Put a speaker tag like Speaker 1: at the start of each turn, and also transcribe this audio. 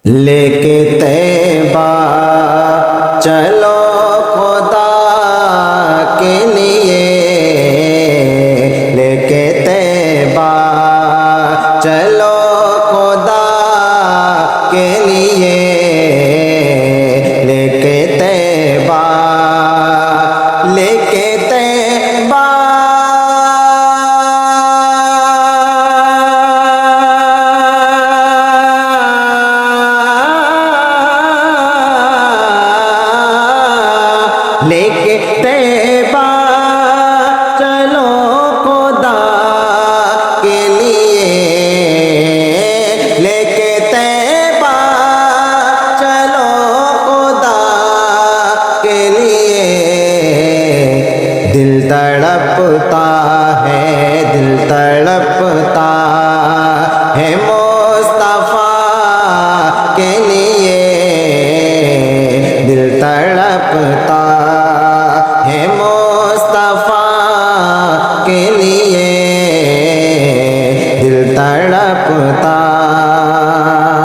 Speaker 1: लेके तैबा चलो खुदा के लिए, लेके तैबा चलो खुदा के लिए, लेके तैबा, लेके तैबा लेके तैबा चलो खुदा के लिए, लेके तैबा चलो खुदा के लिए। दिल तड़पता है, दिल तड़पता है मुस्तफा के लिए, दिल तड़पता है मुस्तफा के लिए, दिल तड़पता